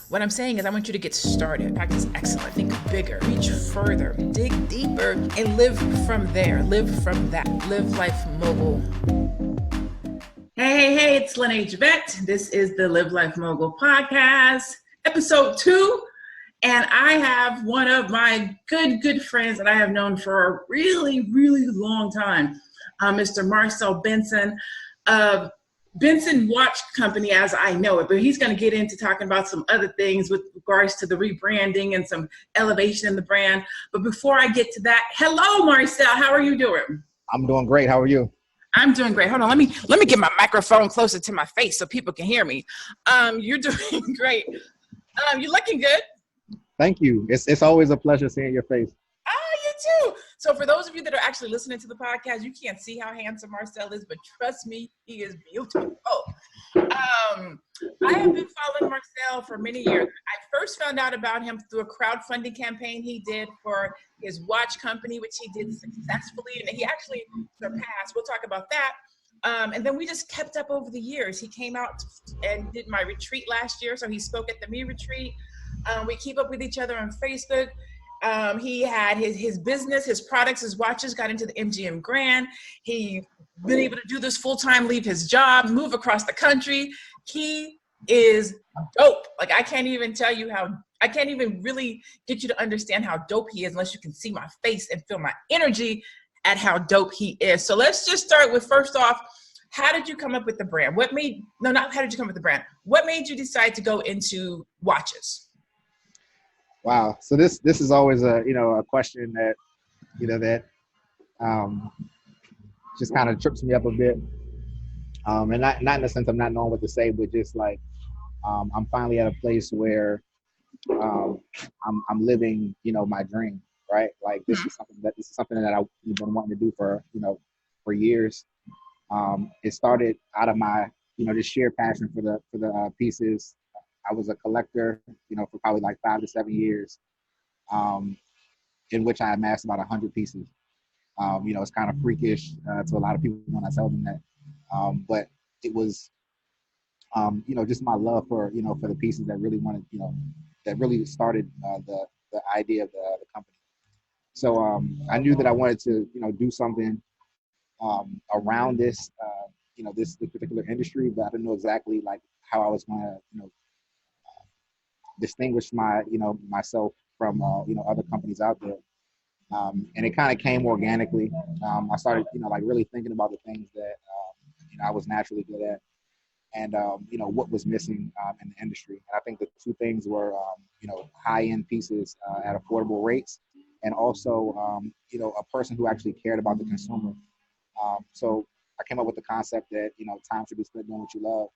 What I'm saying is I want you to get started. Practice excellent. Think bigger. Reach further. Dig deeper and live from there. Live from that. Live life mogul. Hey, it's Javet. This is the Live Life Mogul podcast, episode 2. And I have one of my good friends that I have known for a really long time, Mr. Marcel Benson of Benson Watch Company as I know it. But he's going to get into talking about some other things with regards to the rebranding and some elevation in the brand. But before I get to that, hello, Marcel. How are you doing? I'm doing great. How are you? I'm doing great. Hold on. Let me get my microphone closer to my face so people can hear me. You're doing great. You're looking good. Thank you. It's always a pleasure seeing your face. You too. So for those of you that are actually listening to the podcast, you can't see how handsome Marcel is, but trust me, he is beautiful. I have been following Marcel for many years. I first found out about him through a crowdfunding campaign he did for his watch company, which he did successfully, and he actually surpassed. We'll talk about that. And then we just kept up over the years. He came out and did my retreat last year, so he spoke at the Me Retreat. We keep up with each other on Facebook. He had his business, his products, his watches got into the MGM Grand. He been able to do this full-time, leave his job, move across the country. He is dope. Like, I can't even really get you to understand how dope he is unless you can see my face and feel my energy at how dope he is. So let's just start with, first off, how did you come up with the brand? What made you decide to go into watches? Wow. So this is always a question that just kind of trips me up a bit. And not in the sense of not knowing what to say, but just like I'm finally at a place where I'm living, my dream, right? Like this is something that I've been wanting to do for years. It started out of my just sheer passion for the pieces. I was a collector, for probably like 5 to 7 years, in which I amassed about 100 pieces. It's kind of freakish to a lot of people when I tell them that, but it was, just my love for the pieces that really that really started the idea of the company. So I knew that I wanted to, do something around this, this particular industry, but I didn't know exactly like how I was going to, distinguish myself from other companies out there, and it kind of came organically. I started really thinking about the things that I was naturally good at, and what was missing in the industry. And I think the two things were high-end pieces at affordable rates, and also a person who actually cared about the consumer. So I came up with the concept that time should be spent doing what you love.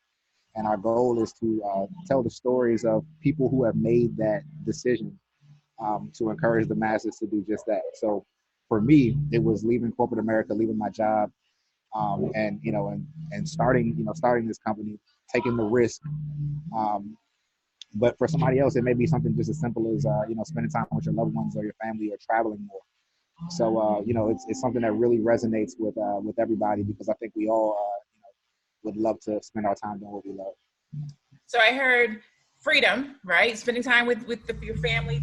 And our goal is to tell the stories of people who have made that decision to encourage the masses to do just that. So for me, it was leaving corporate America, leaving my job, and starting this company, taking the risk. But for somebody else, it may be something just as simple as spending time with your loved ones or your family or traveling more. So it's something that really resonates with everybody, because I think we all would love to spend our time doing what we love. So I heard freedom, right? Spending time with your family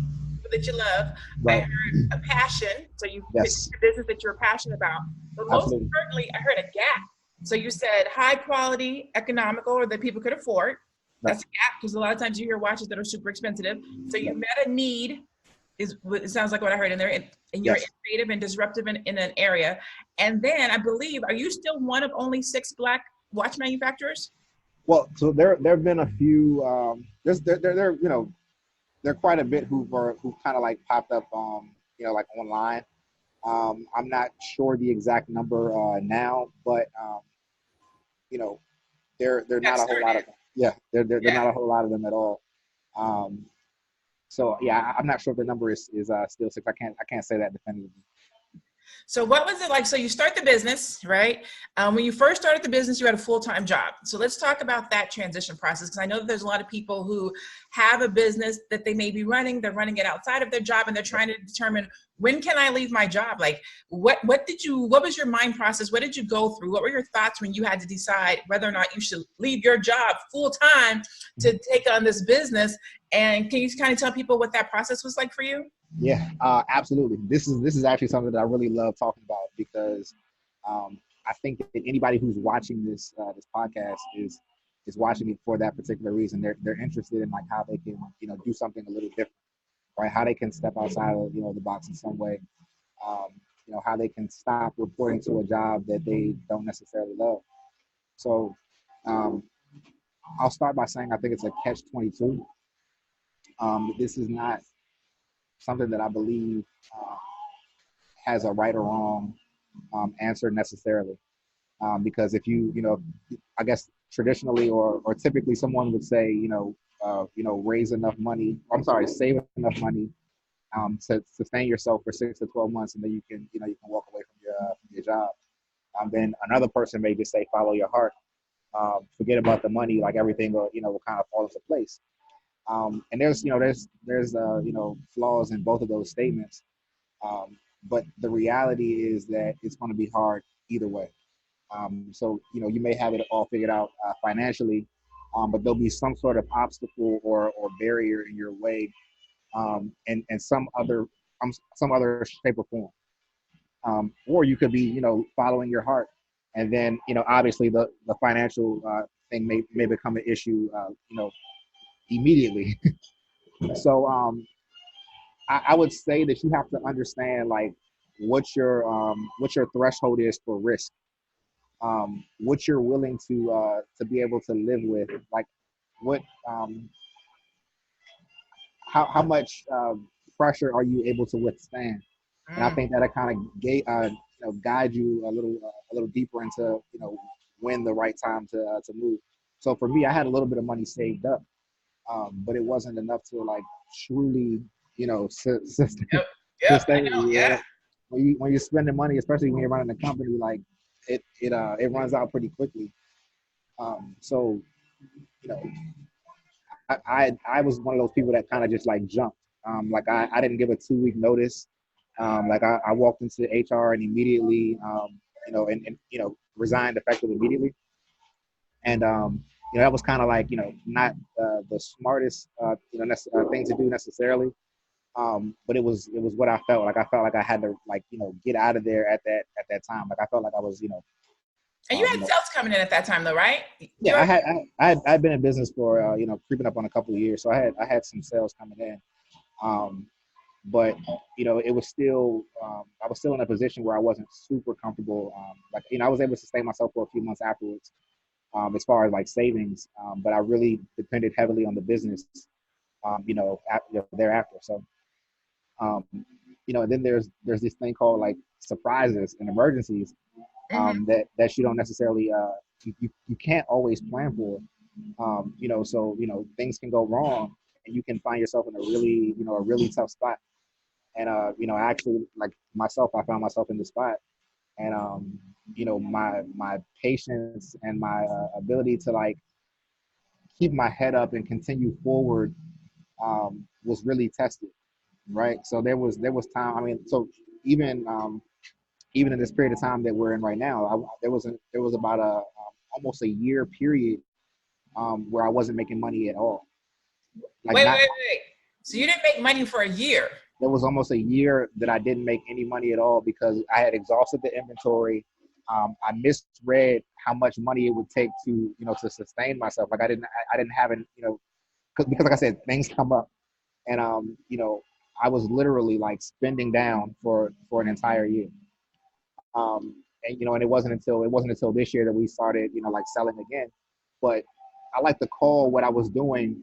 that you love. Right. I heard a passion. So you picked a business that you're passionate about. But most importantly, I heard a gap. So you said high quality, economical, or that people could afford. That's a gap, because a lot of times you hear watches that are super expensive. So you met a need, it sounds like what I heard in there, and you're innovative and disruptive in an area. And then I believe, are you still one of only 6 Black watch manufacturers? Well, so there have been a few. There are quite a bit who've kind of like popped up, like online. I'm not sure the exact number now, but there not a whole lot of them. Yeah, they're not a whole lot of them at all. So yeah, I'm not sure if the number is still 6. I can't say that definitively. So what was it like? So you start the business, right? When you first started the business, you had a full-time job. So let's talk about that transition process, because I know that there's a lot of people who have a business that they may be running. They're running it outside of their job, and they're trying to determine, when can I leave my job? Like, what was your mind process? What did you go through? What were your thoughts when you had to decide whether or not you should leave your job full-time to take on this business? And can you kind of tell people what that process was like for you? Yeah, absolutely. This is actually something that I really love talking about because I think that anybody who's watching this podcast is watching it for that particular reason. They're interested in like how they can do something a little different, right? How they can step outside of the box in some way. Um, how they can stop reporting to a job that they don't necessarily love. So um, I'll start by saying I think it's a catch-22. This is not something that I believe has a right or wrong answer necessarily. Because if I guess traditionally or typically someone would say, raise enough money. I'm sorry, save enough money to sustain yourself for 6 to 12 months, and then you can walk away from your job. Then another person may just say, follow your heart. Forget about the money, like everything will kind of fall into place. And there's flaws in both of those statements. But the reality is that it's going to be hard either way. So you may have it all figured out financially, but there'll be some sort of obstacle or barrier in your way, and some other shape or form. Or you could be following your heart, and then obviously the financial thing may become an issue immediately. So I would say that you have to understand like what your threshold is for risk, what you're willing to be able to live with, like what how much pressure are you able to withstand. And I think that I kind of guide you a little deeper into when the right time to move. So for me, I had a little bit of money saved up, but it wasn't enough to like truly sustain. Yep, I know. Yeah. Yeah. When you're spending money, especially when you're running a company, like it runs out pretty quickly. So you know, I was one of those people that kind of just like jumped. Like I didn't give a 2 week notice. Like I walked into HR and immediately, and resigned effective immediately. And that was kind of like not the smartest thing to do necessarily. But it was what I felt like. I felt like I had to like get out of there at that time. Like I felt like I was And you had sales coming in at that time, though, right? yeah, I had been in business for creeping up on a couple of years, so I had some sales coming in, but it was still I was still in a position where I wasn't super comfortable. Like I was able to sustain myself for a few months afterwards, as far as like savings, but I really depended heavily on the business, thereafter. So um, and then there's this thing called like surprises and emergencies, that you don't necessarily you can't always plan for. So things can go wrong, and you can find yourself in a really tough spot. And actually, like myself, I found myself in this spot, and my patience and my ability to like keep my head up and continue forward was really tested, right? So there was time. I mean, so even even in this period of time that we're in right now, there was about a almost a year period where I wasn't making money at all. Like not Wait. So you didn't make money for a year? There was almost a year that I didn't make any money at all because I had exhausted the inventory. I misread how much money it would take to sustain myself. Like I didn't have it, because like I said, things come up, and I was literally like spending down for an entire year. And it wasn't until this year that we started like selling again. But I like to call what I was doing,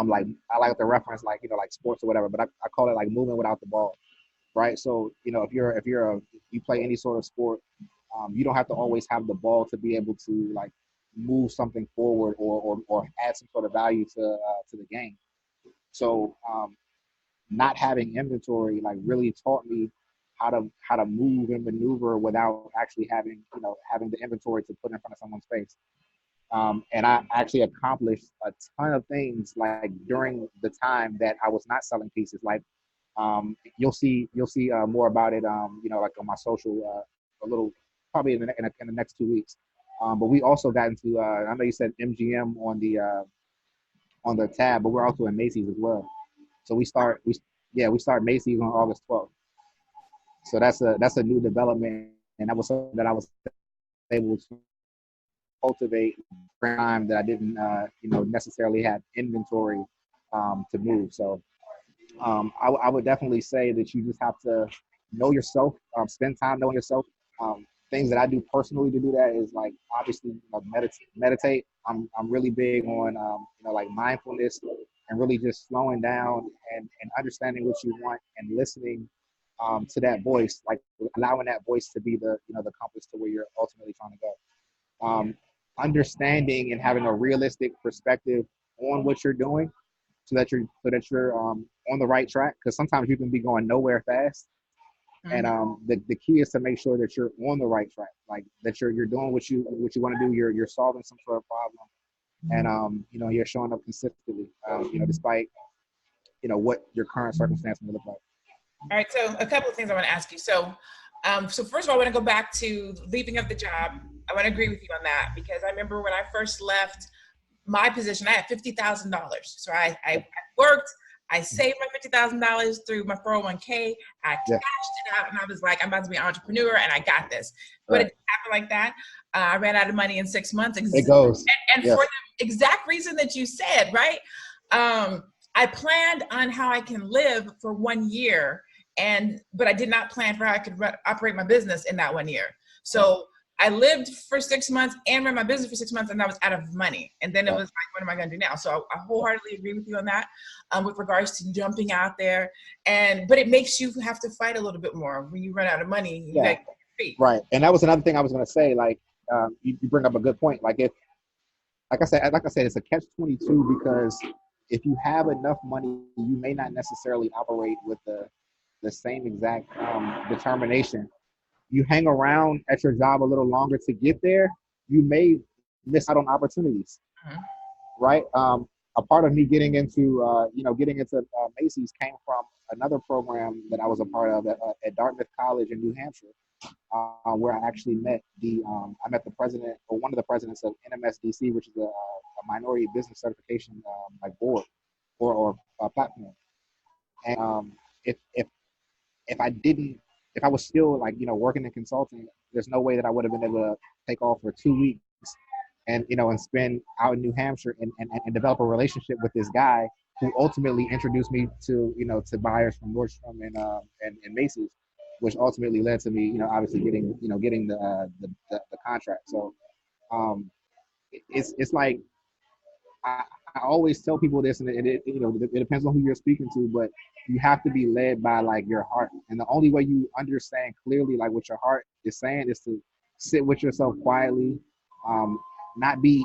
like I like to reference like like sports or whatever, but I call it like moving without the ball, right? So if you play any sort of sport, you don't have to always have the ball to be able to like move something forward or add some sort of value to the game. So not having inventory like really taught me how to move and maneuver without actually having the inventory to put in front of someone's face. And I actually accomplished a ton of things like during the time that I was not selling pieces. Like you'll see more about it, like on my social, a little probably in the next 2 weeks. But we also got into I know you said MGM on the tab, but we're also in Macy's as well. So we start Macy's on August 12th. So that's a new development, and that was something that I was able to cultivate time that I didn't necessarily have inventory to move. So I would definitely say that you just have to know yourself, spend time knowing yourself. Things that I do personally to do that is like obviously meditate. I'm really big on like mindfulness and really just slowing down and understanding what you want and listening to that voice, like allowing that voice to be the compass to where you're ultimately trying to go. Understanding and having a realistic perspective on what you're doing so that you're on the right track, because sometimes you can be going nowhere fast. And the key is to make sure that you're on the right track, like that you're doing what you want to do. You're solving some sort of problem, and you're showing up consistently, despite what your current circumstance may look like. All right, so a couple of things I want to ask you. So first of all, I want to go back to leaving of the job. I want to agree with you on that, because I remember when I first left my position, I had $50,000. So I worked, I saved my $50,000 through my 401k. I cashed it out, and I was like, I'm about to be an entrepreneur, and I got this. But it didn't happen like that. I ran out of money in 6 months. It goes. And for the exact reason that you said, right? I planned on how I can live for 1 year, but I did not plan for how I could operate my business in that 1 year. So I lived for 6 months and ran my business for 6 months, and I was out of money. And then it was like, what am I going to do now? So I wholeheartedly agree with you on that, with regards to jumping out there. But it makes you have to fight a little bit more when you run out of money. You got to get your feet. Right. And that was another thing I was going to say. Like, you bring up a good point. Like like I said, it's a catch-22, because if you have enough money, you may not necessarily operate with the same exact determination. You hang around at your job a little longer to get there, you may miss out on opportunities, right? A part of me getting into Macy's came from another program that I was a part of at Dartmouth College in New Hampshire, where I actually met the president, or one of the presidents of NMSDC, which is a minority business certification like board or platform. And if I was still working in consulting, there's no way that I would have been able to take off for 2 weeks and spend out in New Hampshire and develop a relationship with this guy who ultimately introduced me to buyers from Nordstrom and Macy's, which ultimately led to me obviously getting the contract. So it's like I always tell people this, and it depends on who you're speaking to, but you have to be led by like your heart. And the only way you understand clearly like what your heart is saying is to sit with yourself quietly, not be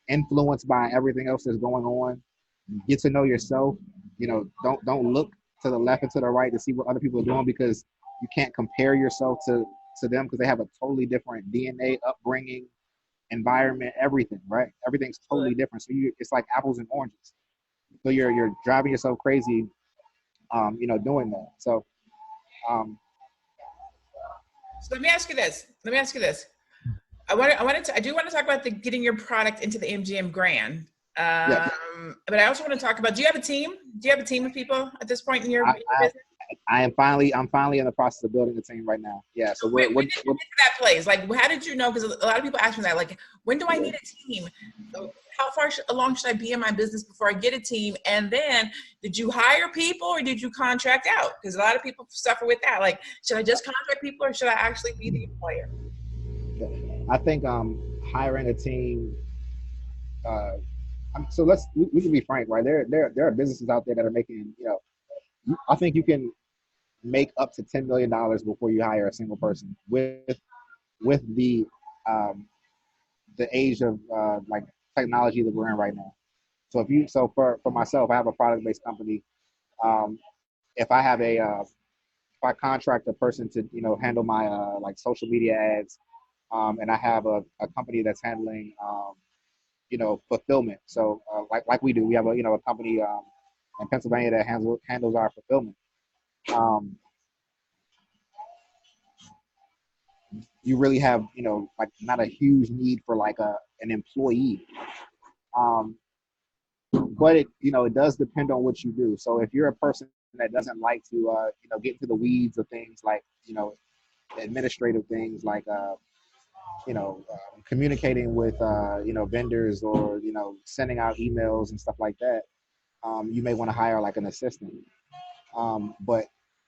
influenced by everything else that's going on. Get to know yourself. Don't look to the left and to the right to see what other people are doing, because you can't compare yourself to them, because they have a totally different DNA, upbringing, environment, everything, right? Everything's totally different. So it's like apples and oranges. So you're driving yourself crazy, doing that. So, So let me ask you this. I do want to talk about getting your product into the MGM Grand. But I also want to talk about, do you have a team? Do you have a team of people at this point in your business? I'm finally in the process of building a team right now. Yeah. So we're get to that place. Like, how did you know? Because a lot of people ask me that. Like, when do I need a team? How far along should I be in my business before I get a team? And then, did you hire people or did you contract out? Because a lot of people suffer with that. Like, should I just contract people or should I actually be the employer? I think hiring a team. So we can be frank, right? There are businesses out there that are making, I think you can make up to $10 million before you hire a single person with the age of like technology that we're in right now. So for myself, I have a product-based company. If I contract a person to handle my like social media ads, and I have a company that's handling fulfillment. So like we do, we have a company in Pennsylvania that handles our fulfillment. You really have like not a huge need for like an employee. but it, it does depend on what you do. So if you're a person that doesn't like to, get into the weeds of things like, administrative things like, communicating with, vendors or, sending out emails and stuff like that, you may want to hire like an assistant. But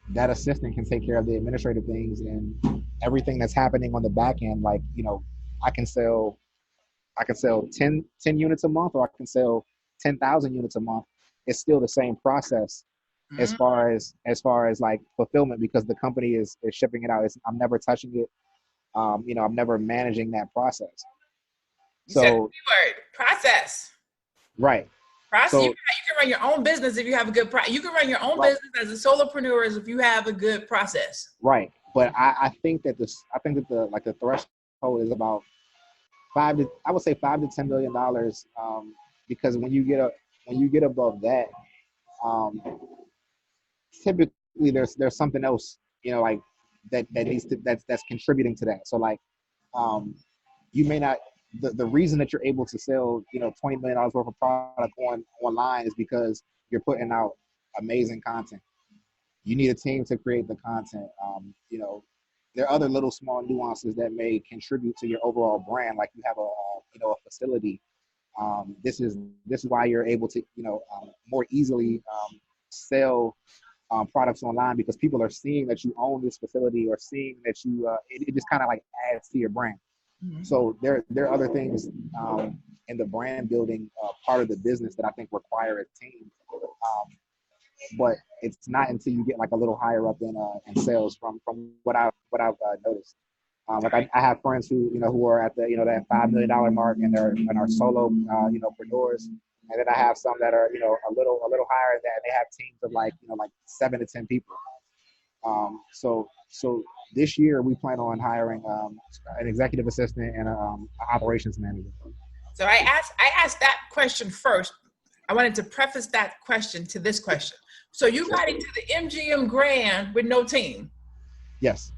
that assistant can take care of the administrative things and everything that's happening on the back end. Like, I can sell, I can sell 10 units a month, or I can sell 10,000 units a month. It's still the same process Mhm. as far as like fulfillment, because the company is shipping it out. I'm never touching it. I'm never managing that process. You said the So, key word, process. right. Process. You So, can run your own business if you have a good process. You can run your own right, business as a solopreneur if you have a good process. right. But I think that the threshold is about I would say $5 to $10 million. Because when you get above that, um, typically there's something else, like that needs to that's contributing to that. So like, um, you may not the reason that you're able to sell, $20 million worth of product online is because you're putting out amazing content. You need a team to create the content. There are other little small nuances that may contribute to your overall brand. Like you have a facility. This is why you're able to, more easily, sell, products online, because people are seeing that you own this facility, or seeing that it just kind of like adds to your brand. Mhm. So there are other things, in the brand building, part of the business, that I think require a team. But it's not until you get like a little higher up in sales, from what I've noticed. Like I have friends who are at the that $5 million mark, and are solo, preneurs, and then I have some that are a little higher than that. And they have teams of like 7 to 10 people. So this year we plan on hiring, an executive assistant and an operations manager. So I asked that question first. I wanted to preface that question to this question. So you Yes, got into the MGM Grand with no team. yes,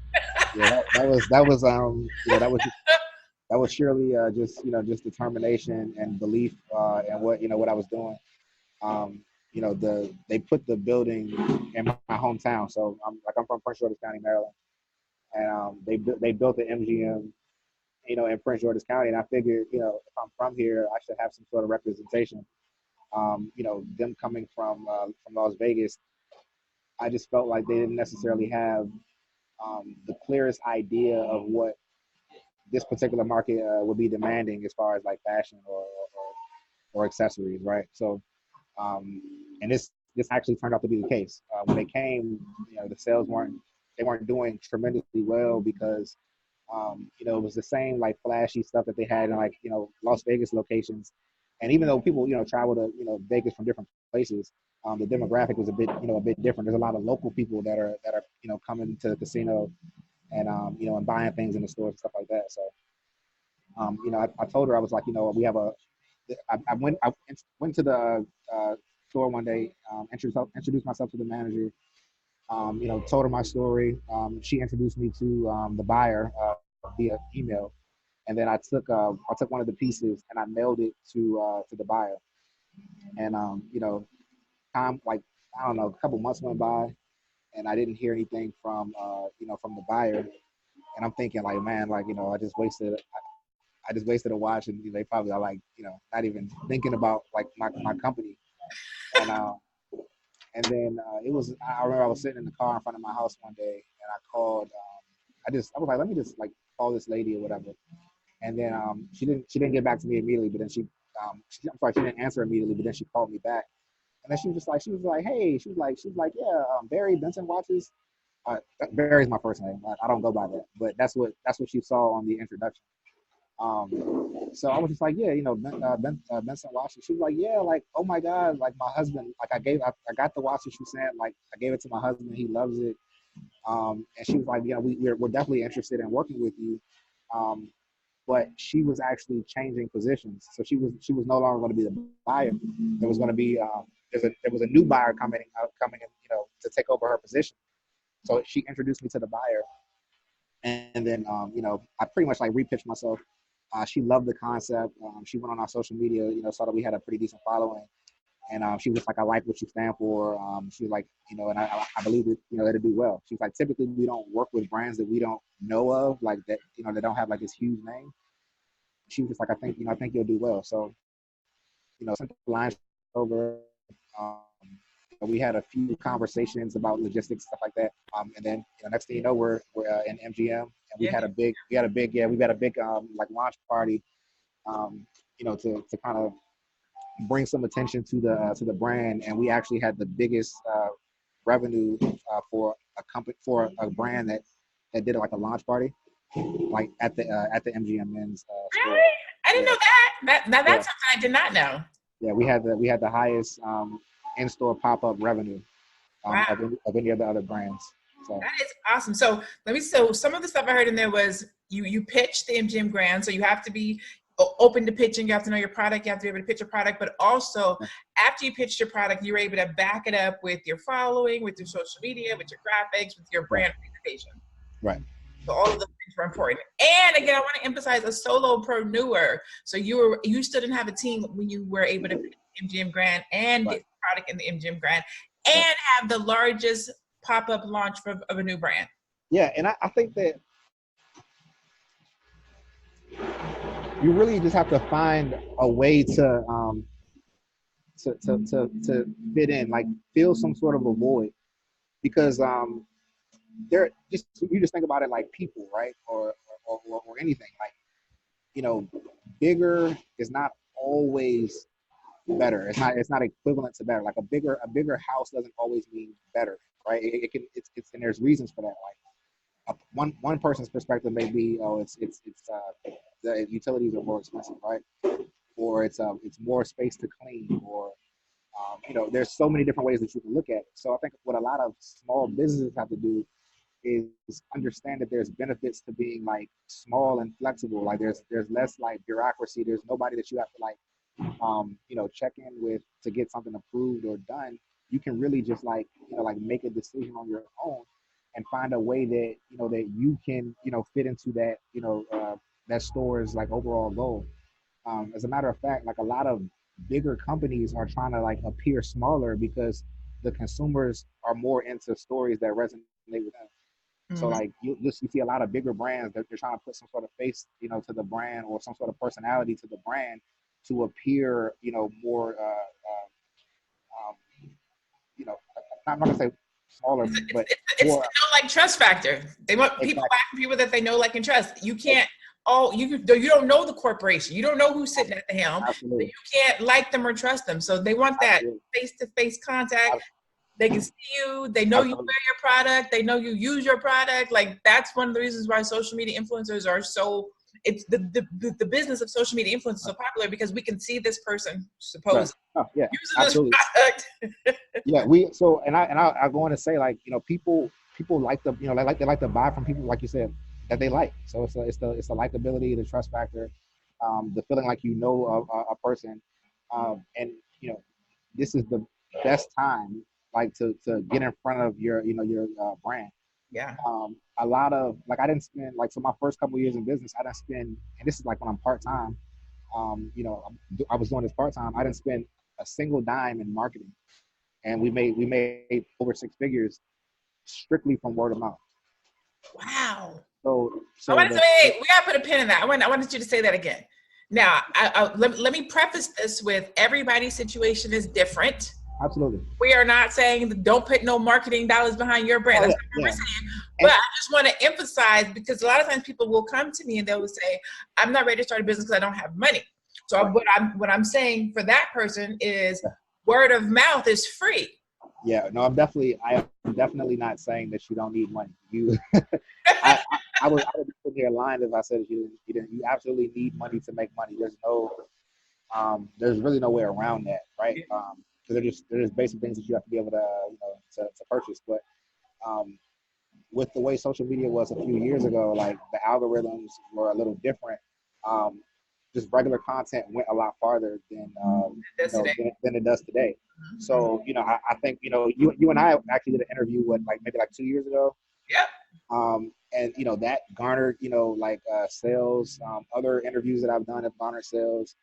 yeah. That was surely, just determination and belief, and what I was doing. They put the building in my hometown, so I'm from Prince George's County, Maryland, and they built the MGM, in Prince George's County, and I figured, if I'm from here, I should have some sort of representation. Them coming from Las Vegas, I just felt like they didn't necessarily have, the clearest idea of what this particular market, would be demanding, as far as like fashion, or accessories, right? So, um, and this actually turned out to be the case. When they came, the sales weren't doing tremendously well, because, it was the same like flashy stuff that they had in like Las Vegas locations. And even though people travel to Vegas from different places, the demographic was a bit different. There's a lot of local people that are coming to the casino, and and buying things in the stores and stuff like that. So, I told her, I was like, I went to the, store one day, introduced myself to the manager, told her my story. She introduced me to, the buyer, via email, and then I took one of the pieces and I mailed it to the buyer. And, time like, I don't know, a couple months went by, and I didn't hear anything from the buyer. And I'm thinking like, man, like, I just wasted a watch, and they probably are like, not even thinking about like my company. And then, I remember I was sitting in the car in front of my house one day, and I called. I was like, let me just like call this lady or whatever. And then, she didn't get back to me immediately, but then I'm sorry, she didn't answer immediately, but then she called me back. And then she was like, hey, she was like, yeah, Barry Benson watches. Barry's my first name. I don't go by that, but that's what she saw on the introduction. So I was just like, yeah, Benson watch it. She was like, yeah, like, oh my God, like my husband, like I got the watch that you sent, like I gave it to my husband, he loves it. And she was like, yeah, we're definitely interested in working with you. Um, but she was actually changing positions, so she was no longer going to be the buyer. There was going to be, there was a new buyer coming in, to take over her position. So she introduced me to the buyer, and then, I pretty much like repitched myself. She loved the concept. She went on our social media, saw that we had a pretty decent following, And she was just like, I like what you stand for. She was like, and I believe that, it'll do well. She's like, typically we don't work with brands that we don't know of, like that, that don't have like this huge name. She was just like, I think you'll do well. So, sent the lines over. Um, we had a few conversations about logistics, stuff like that. And then, next thing you know, we're in MGM, and we had a big like launch party, to kind of bring some attention to the brand. And we actually had the biggest revenue for a company, for a brand that did like a launch party, like at the MGM men's store. Really? I didn't know that. That's something I did not know. Yeah, we had the highest in-store pop-up revenue Wow. of any of the other brands. So that is awesome. So so some of the stuff I heard in there was you pitched the MGM Grand, so you have to be open to pitching. You have to know your product. You have to be able to pitch a product, but also after you pitched your product, you're able to back it up with your following, with your social media, with your graphics, with your brand presentation. Right. So all of those things were important. And again, I want to emphasize a solopreneur. So you still didn't have a team when you were able to pitch MGM Grand and get the product in the MGM Grand and have the largest pop-up launch of a new brand. Yeah, and I think that you really just have to find a way to fit in, like fill some sort of a void, because you just think about it like people, right, or anything, like bigger is not always better. It's not equivalent to better. Like a bigger house doesn't always mean better, right? It's and there's reasons for that. Like one person's perspective may be, the utilities are more expensive, right? Or it's more space to clean, or there's so many different ways that you can look at it. So I think what a lot of small businesses have to do is understand that there's benefits to being like small and flexible. Like there's less like bureaucracy. There's nobody that you have to like check in with to get something approved or done. You can really just like make a decision on your own and find a way that that you can fit into that that store's like overall goal. As a matter of fact, like a lot of bigger companies are trying to like appear smaller because the consumers are more into stories that resonate with them. So like you see a lot of bigger brands that they're trying to put some sort of face, to the brand, or some sort of personality to the brand to appear, more, I'm not gonna say smaller, but it's more, like trust factor. They want people backing people that they know, like, and trust. You can't. You don't know the corporation. You don't know who's sitting at the helm. So you can't like them or trust them. So they want that face-to-face contact. They can see you. They know you wear your product. They know you use your product. Like that's one of the reasons why social media influencers are so. It's the business of social media influencers is so popular because we can see this person supposedly using absolutely. this product. I go on to say, like, people like the they like to buy from people, like you said, that they like. So it's the likability, the trust factor, the feeling like a person, and this is the best time like to get in front of your brand. Yeah. A lot of like I didn't spend like, so my first couple of years in business, I didn't spend, and this is like when I'm part-time, I was doing this part-time. I didn't spend a single dime in marketing, and we made over 6 figures strictly from word of mouth. Wow. So I want to say, we gotta put a pin in that. I wanted you to say that again. Now, let me preface this with everybody's situation is different. Absolutely. We are not saying that don't put no marketing dollars behind your brand. That's not what we're saying. But I just want to emphasize, because a lot of times people will come to me and they will say, I'm not ready to start a business because I don't have money. So what I'm saying for that person is word of mouth is free. Yeah, no, I'm definitely not saying that you don't need money. I would be putting here lying if I said you didn't. You absolutely need money to make money. There's really no way around that, right? Because there's basic things that you have to be able to to purchase. But with the way social media was a few years ago, like the algorithms were a little different. Just regular content went a lot farther than it does today. So I think you and I actually did an interview maybe 2 years ago. Yep. And that garnered sales. Other interviews that I've done have garnered sales.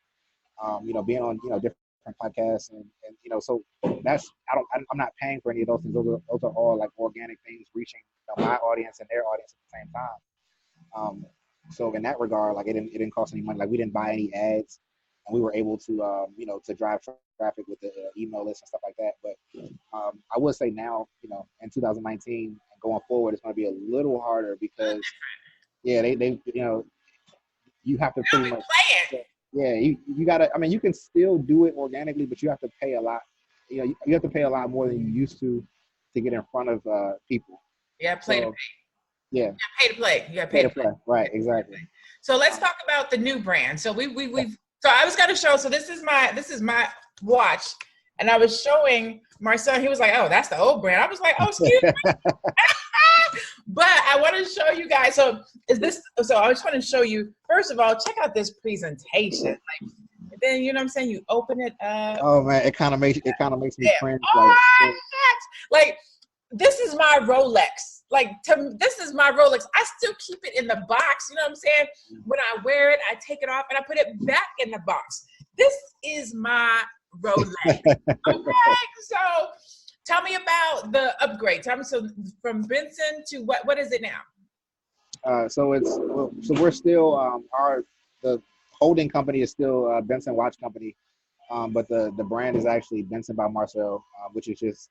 Being on different different podcasts, and you know, so that's I'm not paying for any of those things. Those are all like organic things reaching, you know, my audience and their audience at the same time. So in that regard, like it didn't cost any money. Like we didn't buy any ads, and we were able to you know, to drive traffic with the email list and stuff like that. But I would say now, you know, in 2019 and going forward, it's going to be a little harder because yeah, they you know, you have to I'll pretty be much playing. yeah, you gotta, I mean, you can still do it organically, but you have to pay a lot, you know, you have to pay a lot more than you used to get in front of people. Yeah, play to So pay. yeah, Pay to play. You got to pay pay to to play. play, right? Exactly. So let's Um, talk about the new brand. So yeah. we've so I was going to show. So this is my watch, and I was showing Marcel. He was like, "Oh, that's the old brand." I was like, "Oh, excuse me." But I want to show you guys. So is this? So I just want to show you. First of all, check out this presentation. Like, and then you know what I'm saying. You open it up. Oh man, it kind of makes me Damn. cringe. Like, Oh, shucks. Like this is my Rolex. Like this is my Rolex. I still keep it in the box. You know what I'm saying? When I wear it, I take it off and I put it back in the box. This is my Rolex. Okay, so tell me about the upgrade. Tell me, so from Benson to what is it now? so we're still the holding company is still Benson Watch Company, but the brand is actually Benson by Marcel, which is just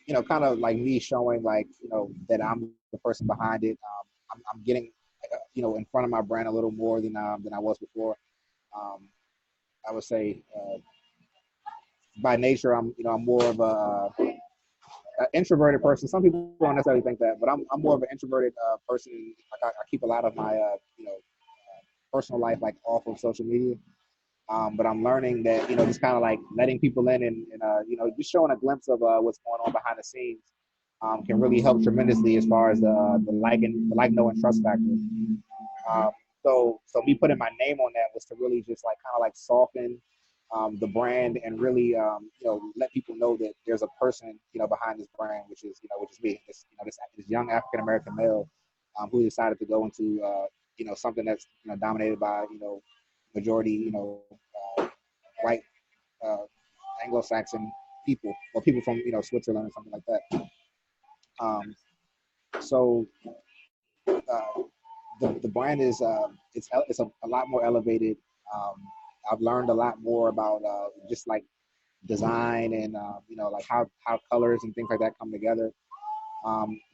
you know, kind of like me showing like, you know, that I'm the person behind it. I'm getting you know, in front of my brand a little more than I was before. Um, I would say by nature I'm more of a introverted person. Some people don't necessarily think that, but I'm more of an introverted person. Like I keep a lot of my you know, personal life like off of social media. But I'm learning that, you know, just kind of like letting people in and you know, just showing a glimpse of what's going on behind the scenes can really help tremendously as far as the like, know, and trust factor. Um, so me putting my name on that was to really just like kind of like soften the brand and really you know, let people know that there's a person, you know, behind this brand, which is, you know, which is me, this, you know, this young African American male who decided to go into you know, something that's, you know, dominated by, you know, majority, you know, white uh, Anglo-Saxon people or people from, you know, Switzerland or something like that. Um, so the brand is it's a lot more elevated. Um, I've learned a lot more about just like design and you know, like how colors and things like that come together.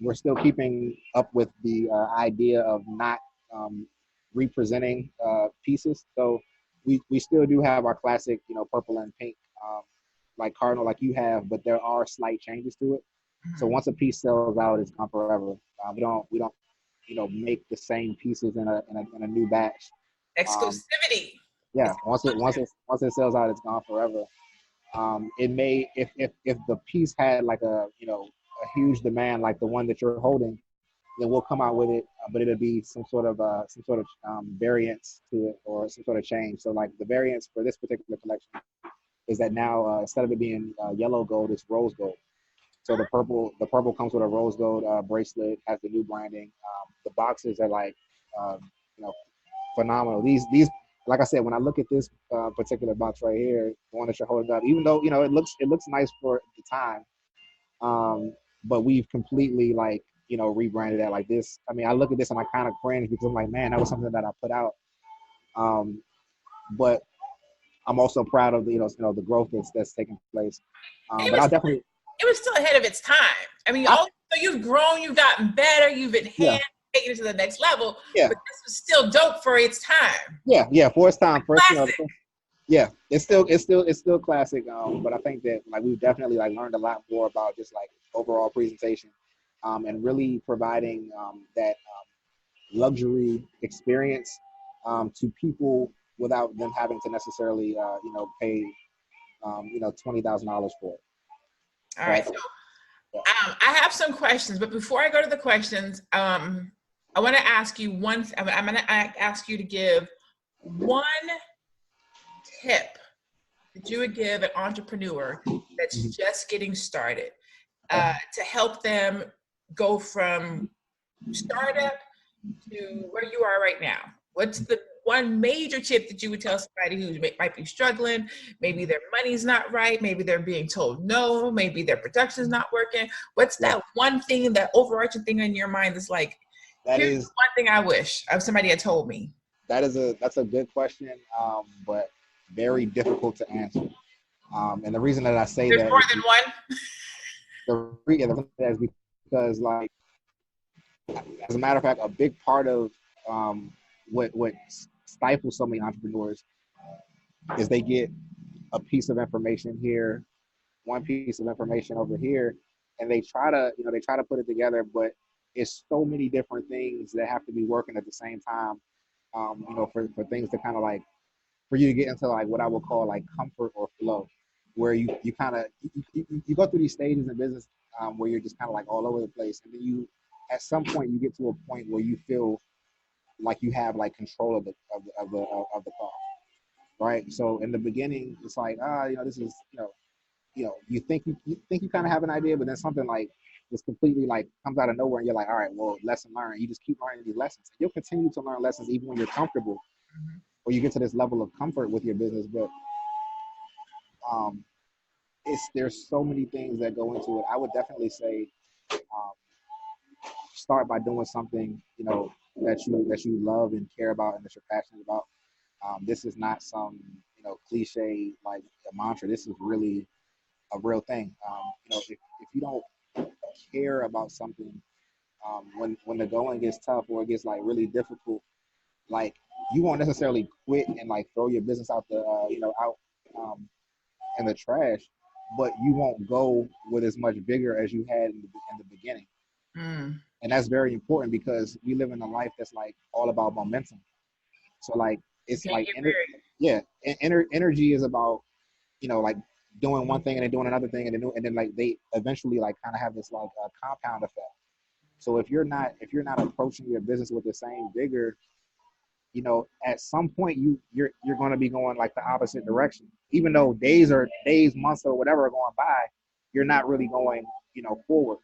We're still keeping up with the idea of not representing pieces. So we still do have our classic, you know, purple and pink, like cardinal, like you have, but there are slight changes to it. So once a piece sells out, it's gone forever. We don't you know, make the same pieces in a new batch. Um, Exclusivity. yeah, It's once it sells out, it's gone forever. It may, if the piece had like a, you know, a huge demand like the one that you're holding, then we'll come out with it, but it'll be some sort of variance to it or some sort of change. So like the variance for this particular collection is that now instead of it being yellow gold, it's rose gold. So the purple comes with a rose gold bracelet, has the new branding. The boxes are like you know, phenomenal. These like I said, when I look at this particular box right here, the one that you're holding up, even though, you know, it looks nice for the time, but we've completely like, you know, rebranded that like this. I mean, I look at this and I kind of cringe because I'm like, man, that was something that I put out. But I'm also proud of the, you know, the growth that's taking place. it But was I'll definitely, it was still ahead of its time. I mean, I, so you've grown, you've gotten better, you've yeah, enhanced, taken it to the next level, yeah, but this was still dope for its time. yeah. For its time, first, you know, Classic. yeah, it's still classic. But I think that like we've definitely like learned a lot more about just like overall presentation, and really providing that luxury experience to people without them having to necessarily you know, pay you know, $20,000 for it. All right. Right. So Yeah. I have some questions, but before I go to the questions, I want to ask you one. I'm going to ask you to give one tip that you would give an entrepreneur that's Mhm. just getting started Okay. to help them go from startup to where you are right now. What's the one major tip that you would tell somebody who might be struggling? Maybe their money's not right. Maybe they're being told no. Maybe their production's not working. What's that one thing, that overarching thing in your mind that's like, here's one thing I wish somebody had told me? That's a good question, but very difficult to answer. And the reason that I say There's that more than one. the reason is because, like, as a matter of fact, a big part of what stifles so many entrepreneurs is they get a piece of information here, one piece of information over here, and they try to put it together, but it's so many different things that have to be working at the same time. For things to kind of like, for you to get into like what I would call like comfort or flow, where you kind of you go through these stages in business where you're just kind of like all over the place, and then you at some point you get to a point where you feel like you have like control of the thought, right? So in the beginning, it's like this is you think you kind of have an idea, but then something like just completely like comes out of nowhere, and you're like, all right, well, lesson learned. You just keep learning these lessons. You'll continue to learn lessons even when you're comfortable, or you get to this level of comfort with your business. But there's so many things that go into it. I would definitely say start by doing something that you love and care about and that you're passionate about. This is not some cliche like a mantra. This is really a real thing. If you don't care about something, when the going gets tough or it gets like really difficult, like you won't necessarily quit and like throw your business out um, in the trash, but you won't go with as much vigor as you had in the beginning. And that's very important because we live in a life that's like all about momentum. So like it's like energy is about like doing one thing and then doing another thing and then like they eventually like kind of have this like compound effect. So if you're not approaching your business with the same vigor, at some point you're going to be going like the opposite direction. Even though days, months, or whatever are going by, you're not really going forward.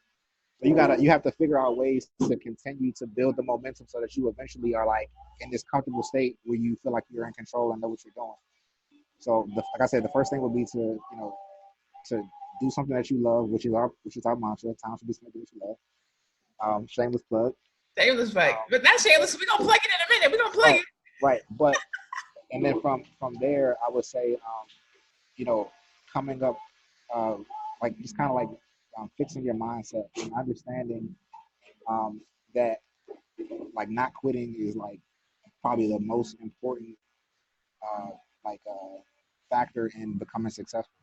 So you have to figure out ways to continue to build the momentum so that you eventually are like in this comfortable state where you feel like you're in control and know what you're doing. So like I said, the first thing would be to do something that you love, which is our mantra. Time should be something that you love. Shameless plug. Shameless plug, but not shameless. We're gonna plug it in a minute. We're gonna plug it. Right, but and then from there, I would say, coming up, like just kind of like fixing your mindset and understanding that like not quitting is like probably the most important factor in becoming successful,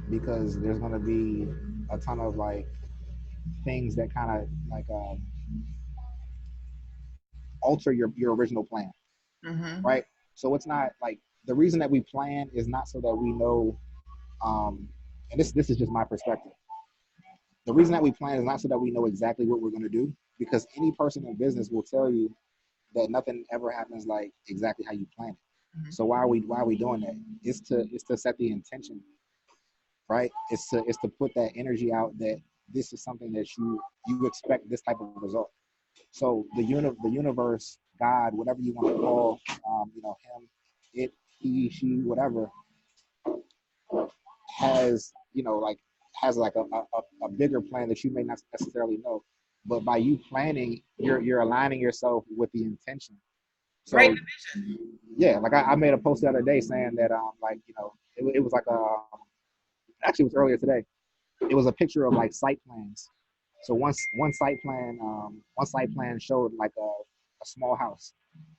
because there's going to be a ton of like things that kind of like alter your original plan, right? So it's not like the reason that we plan is not so that we know, and this is just my perspective. The reason that we plan is not so that we know exactly what we're going to do, because any person in business will tell you that nothing ever happens like exactly how you plan it. So why are we doing that? It's to set the intention, right? It's to put that energy out that this is something that you expect this type of result. So the universe, God, whatever you want to call, him, it, he, she, whatever, has a bigger plan that you may not necessarily know. But by you planning, you're aligning yourself with the intention. So right. Yeah, like I made a post the other day saying that it was like actually it was earlier today. It was a picture of like site plans. So one site plan showed like a small house.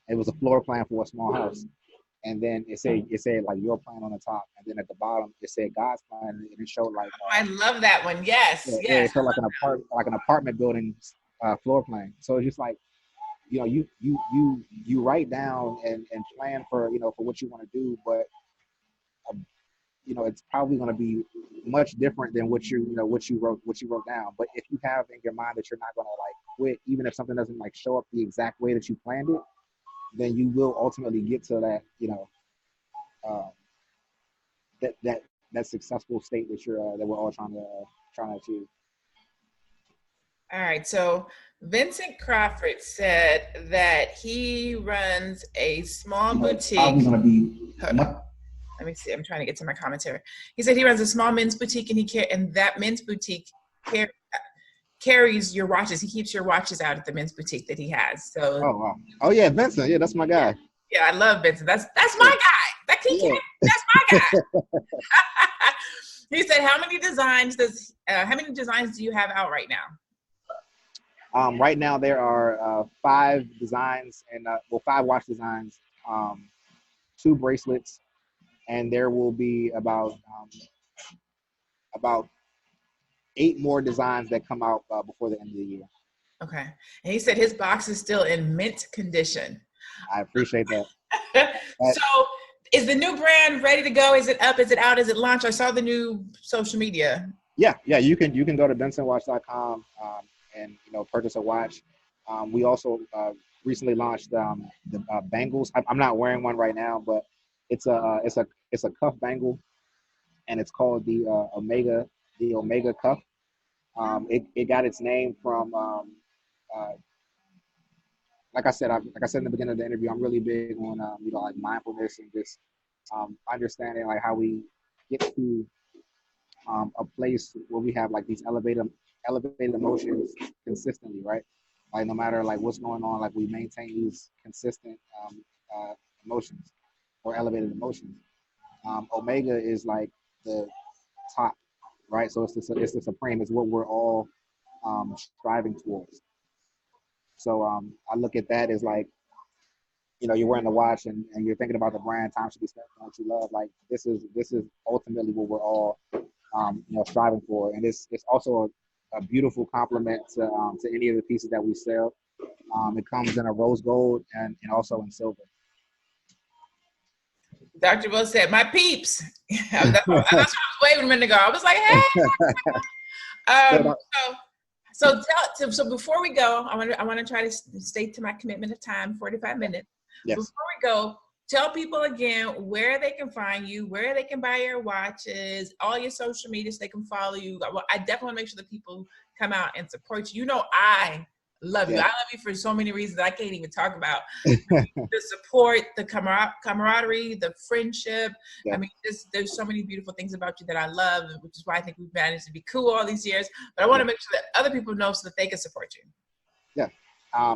It was a floor plan for a small house. And then it said like your plan on the top, and then at the bottom it said God's plan, and it showed like I love that one. Yes, yeah, it showed like an apartment building floor plan. So it's just like you write down and plan for for what you want to do, but it's probably going to be much different than what you wrote down. But if you have in your mind that you're not going to like quit, even if something doesn't like show up the exact way that you planned it, then you will ultimately get to that uh, that successful state that we're all trying to achieve. All right. So Vincent Crawford said that he runs a small boutique. Probably gonna be much. Let me see. I'm trying to get to my commentary. He said he runs a small men's boutique, and that men's boutique carries your watches. He keeps your watches out at the men's boutique that he has. So, Oh wow. Oh yeah, Benson. Yeah, that's my guy. yeah, I love Benson. That's my guy. That's my guy. He said, how many designs do you have out right now? Right now there are 5 designs and 5 watch designs, 2 bracelets, and there will be about 8 more designs that come out before the end of the year. Okay. And he said his box is still in mint condition. I appreciate that. So is the new brand ready to go? Is it up? Is it out? Is it launched? I saw the new social media. Yeah. You can go to bensonwatch.com and purchase a watch. We also recently launched the bangles. I'm not wearing one right now, but it's a cuff bangle, and it's called the Omega cuff. It got its name from like I said in the beginning of the interview, I'm really big on like mindfulness and just understanding like how we get to a place where we have like these elevated emotions consistently, right? Like no matter like what's going on, like we maintain these consistent emotions or elevated emotions. Omega is like the top, right? So it's the supreme. It's what we're all striving towards. So I look at that as like, you're wearing the watch and you're thinking about the brand. Time should be spent on what you love. Like this is ultimately what we're all striving for, and it's also a beautiful complement to any of the pieces that we sell. It comes in a rose gold and also in silver. Dr. Bill said, "My peeps." That's what I was waving a minute ago. I was like, "Hey." So before we go, I want to try to stay to my commitment of time, 45 minutes. Yes. Before we go, tell people again where they can find you, where they can buy your watches, all your social media so they can follow you. I definitely want to make sure that people come out and support you. I love you. I love you for so many reasons I can't even talk about. The support, the camaraderie, the friendship. Yeah. I mean, there's so many beautiful things about you that I love, which is why I think we've managed to be cool all these years. But I want to make sure that other people know so that they can support you. Yeah,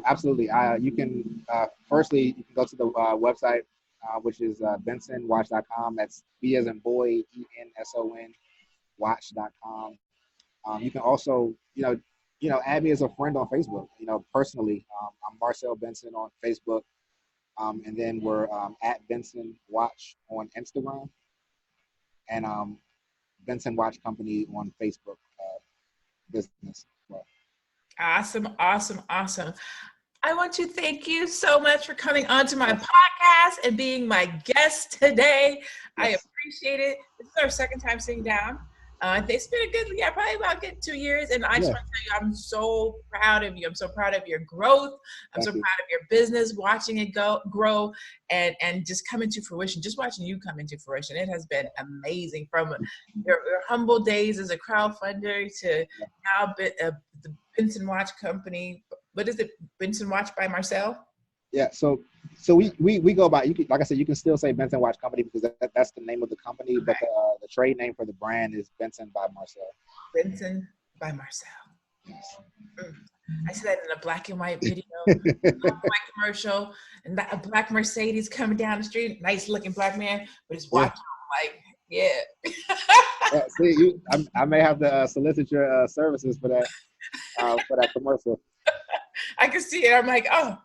absolutely. You can, firstly, you can go to the website, which is bensonwatch.com. That's B as in boy, ENSON, watch.com. You can also, add me as a friend on Facebook. Personally, I'm Marcel Benson on Facebook, and then we're at Benson Watch on Instagram, and Benson Watch Company on Facebook business as well. Awesome. I want to thank you so much for coming onto my podcast and being my guest today. Yes. I appreciate it. This is our second time sitting down. It's been a good, probably about good 2 years. And I just want to tell you, I'm so proud of you. I'm so proud of your growth. I'm so proud of your business, watching it grow and just come into fruition, just watching you come into fruition. It has been amazing from your humble days as a crowdfunder to now the Benson Watch Company. What is it? Benson Watch by Marcel? Yeah, so we go by, like I said, you can still say Benson Watch Company because that's the name of the company, okay. But the trade name for the brand is Benson by Marcel. Benson by Marcel. Yes. I see that in a black and white video, white commercial, and a black Mercedes coming down the street, nice looking black man with his watch on, like, yeah. See, I may have to solicit your services for that commercial. I can see it. I'm like, oh.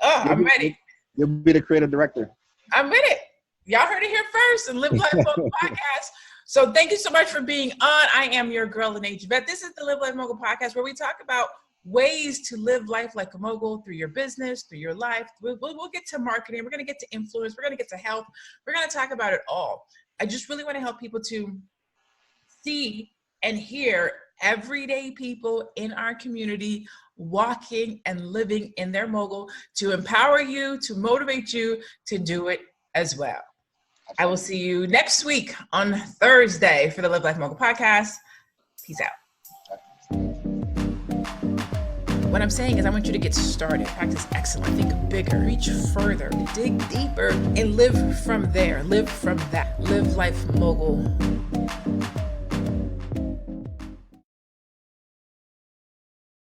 I'm ready. You'll be the creative director. I'm with it. Y'all heard it here first and Live Life Mogul podcast. So thank you so much for being on. I am your girl, Javet. This is the Live Life Mogul podcast where we talk about ways to live life like a mogul through your business, through your life. We'll get to marketing. We're going to get to influence. We're going to get to health. We're going to talk about it all. I just really want to help people to see and hear everyday people in our community walking and living in their mogul to empower you, to motivate you to do it as well. I will see you next week on Thursday for the Live Life Mogul podcast. Peace out. What I'm saying is I want you to get started, practice excellence, think bigger, reach further, dig deeper, and live from there, live from that, live life mogul.